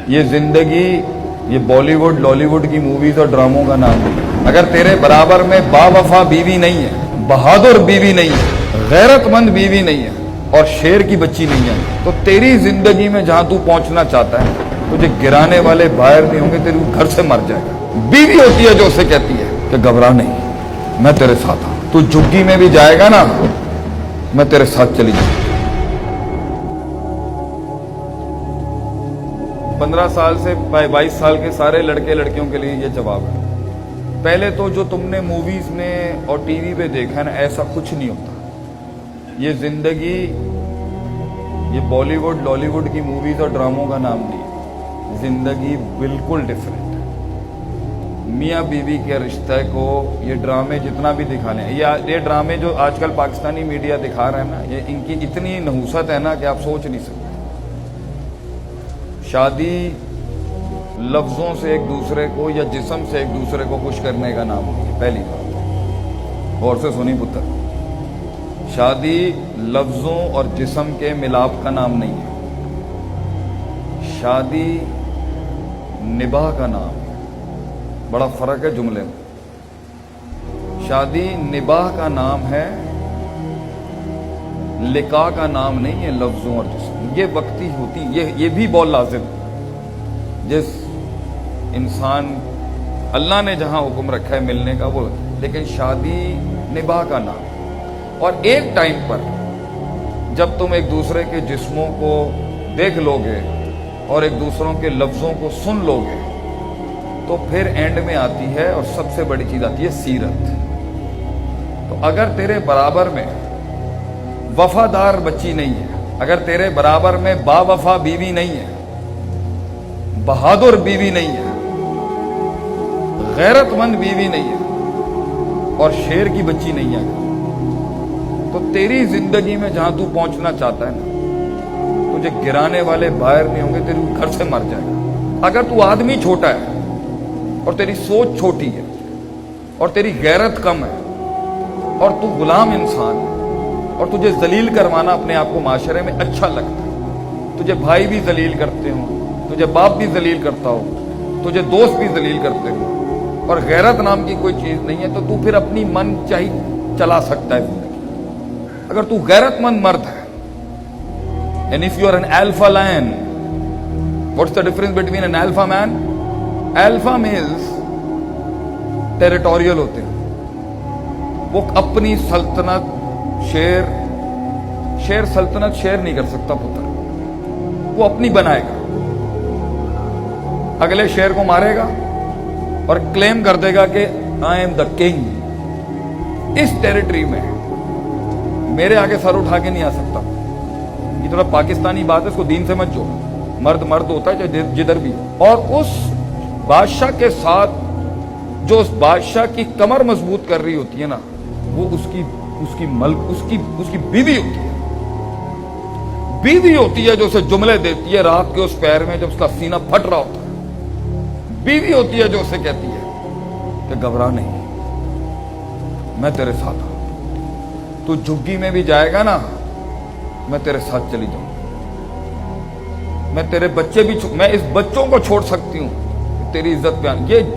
یہ زندگی یہ بالی ووڈ لالی ووڈ کی موویز اور ڈراموں کا نام نہیں. اگر تیرے برابر میں باوفا بیوی نہیں ہے, بہادر بیوی نہیں ہے, غیرت مند بیوی نہیں ہے اور شیر کی بچی نہیں ہے, تو تیری زندگی میں جہاں تو پہنچنا چاہتا ہے تجھے گرانے والے باہر نہیں ہوں گے, تیرے گھر سے مر جائے گا. بیوی ہوتی ہے جو اسے کہتی ہے کہ گھبرا نہیں, میں تیرے ساتھ ہوں. تو جھگی میں بھی جائے گا نا, میں تیرے ساتھ چلی جاؤں. 15 سال سے 22 سال کے سارے لڑکے لڑکیوں کے لیے یہ جواب ہے. پہلے تو جو تم نے موویز میں اور ٹی وی پہ دیکھا ہے نا, ایسا کچھ نہیں ہوتا. یہ زندگی یہ بالی ووڈ لالی ووڈ کی موویز اور ڈراموں کا نام نہیں. زندگی بالکل ڈفرینٹ ہے. میاں بیوی کے رشتے کو یہ ڈرامے جتنا بھی دکھا لیں, یہ ڈرامے جو آج کل پاکستانی میڈیا دکھا رہے ہیں نا, یہ ان کی اتنی نحوست ہے نا کہ آپ سوچ نہیں سکتے. شادی لفظوں سے ایک دوسرے کو یا جسم سے ایک دوسرے کو خوش کرنے کا نام نہیں ہے. پہلی بات غور سے سنی پتر, شادی لفظوں اور جسم کے ملاپ کا نام نہیں ہے. شادی نباہ کا نام ہے. بڑا فرق ہے جملے میں. شادی نباہ کا نام ہے, لقاء کا نام نہیں ہے. لفظوں اور جسم یہ وقتی ہوتی, یہ بھی بہت لازم. جس انسان اللہ نے جہاں حکم رکھا ہے ملنے کا وہ, لیکن شادی نباہ کا نام. اور ایک ٹائم پر جب تم ایک دوسرے کے جسموں کو دیکھ لو گے اور ایک دوسروں کے لفظوں کو سن لو گے, تو پھر اینڈ میں آتی ہے اور سب سے بڑی چیز آتی ہے سیرت. تو اگر تیرے برابر میں وفادار بچی نہیں ہے, اگر تیرے برابر میں باوفا بیوی نہیں ہے, بہادر بیوی نہیں ہے, غیرت مند بیوی نہیں ہے اور شیر کی بچی نہیں ہے, تو تیری زندگی میں جہاں تو پہنچنا چاہتا ہے نا, تجھے گرانے والے باہر نہیں ہوں گے, تیرے گھر سے مر جائے گا. اگر تو آدمی چھوٹا ہے اور تیری سوچ چھوٹی ہے اور تیری غیرت کم ہے اور تو غلام انسان ہے اور تجھے ذلیل کروانا اپنے آپ کو معاشرے میں اچھا لگتا ہے, تجھے بھائی بھی ذلیل کرتے ہوں, تجھے باپ بھی ذلیل کرتا ہو, تجھے دوست بھی ذلیل کرتے ہوں, اور غیرت نام کی کوئی چیز نہیں ہے, تو پھر اپنی من چاہی چلا سکتا ہے زندگی. اگر تو غیرت مند مرد ہے, and if you are an alpha lion, what's the difference between an alpha man? Alpha males territorial ہوتے ہیں, وہ اپنی سلطنت شیر سلطنت شیر نہیں کر سکتا پتر, وہ اپنی بنائے گا, اگلے شیر کو مارے گا اور کلیم کر دے گا کہ I am the king. اس ٹیریٹری میں میرے آگے سر اٹھا کے نہیں آ سکتا. یہ تھوڑا پاکستانی بات ہے, اس کو دین سے مت جو, مرد مرد ہوتا ہے چاہے جدھر بھی. اور اس بادشاہ کے ساتھ جو اس بادشاہ کی کمر مضبوط کر رہی ہوتی ہے نا, وہ اس کی بیوی ہوتی ہے. بیوی ہوتی ہے جو اسے جملے دیتی ہے رات کے اس پیر میں جب اس کا سینہ پھٹ رہا ہوتا ہے. بیوی ہوتی ہے جو اسے کہتی ہے کہ گھبرا نہیں, میں تیرے ساتھ ہوں. تو جھگی میں بھی جائے گا نا, میں تیرے ساتھ چلی جاؤں. میں تیرے بچے بھی, میں اس بچوں کو چھوڑ سکتی ہوں تیری عزت پہ. یہ